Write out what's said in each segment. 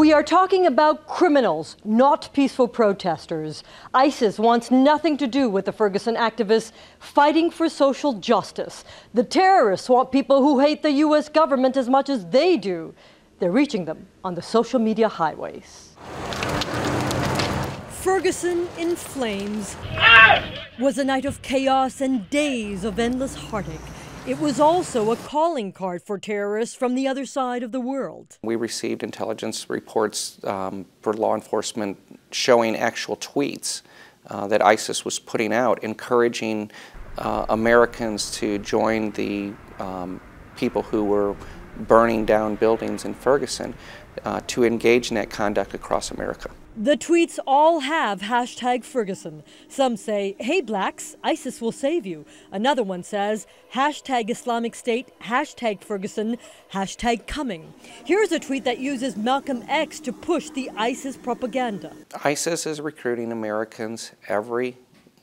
We are talking about criminals, not peaceful protesters. ISIS wants nothing to do with the Ferguson activists fighting for social justice. The terrorists want people who hate the U.S. government as much as they do. They're reaching them on the social media highways. Ferguson in flames was a night of chaos and days of endless heartache. It was also a calling card for terrorists from the other side of the world. We received intelligence reports for law enforcement showing actual tweets that ISIS was putting out, encouraging Americans to join the people who were burning down buildings in Ferguson to engage in that conduct across America. The tweets all have #Ferguson. Some say, "Hey blacks, ISIS will save you." Another one says, #Islamic State, #Ferguson, #coming. Here's a tweet that uses Malcolm X to push the ISIS propaganda. ISIS is recruiting Americans every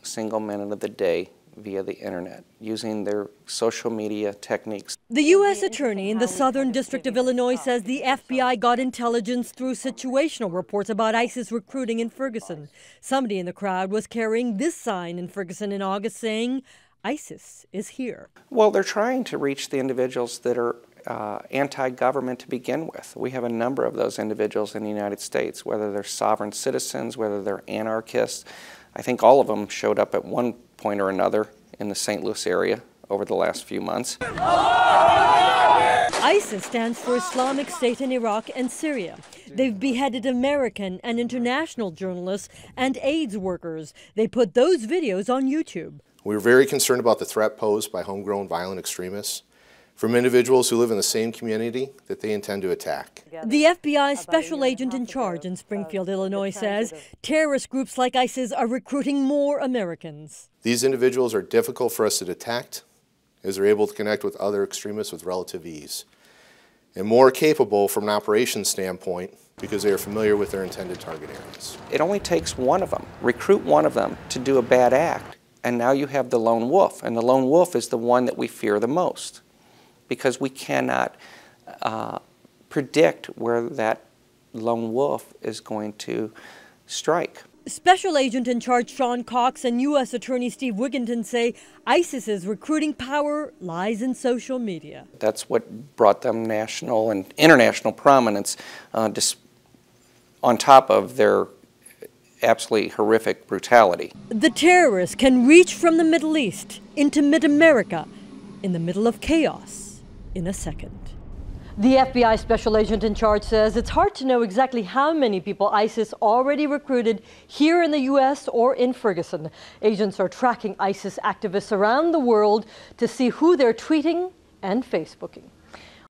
single minute of the day via the internet, using their social media techniques. The U.S. Attorney in the Southern District of Illinois says the FBI got intelligence through situational reports about ISIS recruiting in Ferguson. Somebody in the crowd was carrying this sign in Ferguson in August saying, "ISIS is here." Well, they're trying to reach the individuals that are anti-government to begin with. We have a number of those individuals in the United States, whether they're sovereign citizens, whether they're anarchists. I think all of them showed up at one point or another in the St. Louis area over the last few months. ISIS stands for Islamic State in Iraq and Syria. They've beheaded American and international journalists and AIDS workers. They put those videos on YouTube. We're very concerned about the threat posed by homegrown violent extremists from individuals who live in the same community that they intend to attack. The FBI special agent in charge in Springfield, Illinois says terrorist groups like ISIS are recruiting more Americans. These individuals are difficult for us to detect as they're able to connect with other extremists with relative ease, and more capable from an operations standpoint because they are familiar with their intended target areas. It only takes one of them, recruit one of them to do a bad act, and now you have the lone wolf, and the lone wolf is the one that we fear the most, because we cannot predict where that lone wolf is going to strike. Special Agent in Charge Sean Cox and U.S. Attorney Steve Wigginton say ISIS's recruiting power lies in social media. That's what brought them national and international prominence on top of their absolutely horrific brutality. The terrorists can reach from the Middle East into mid-America in the middle of chaos in a second. The FBI special agent in charge says it's hard to know exactly how many people ISIS already recruited here in the U.S. or in Ferguson. Agents are tracking ISIS activists around the world to see who they're tweeting and Facebooking.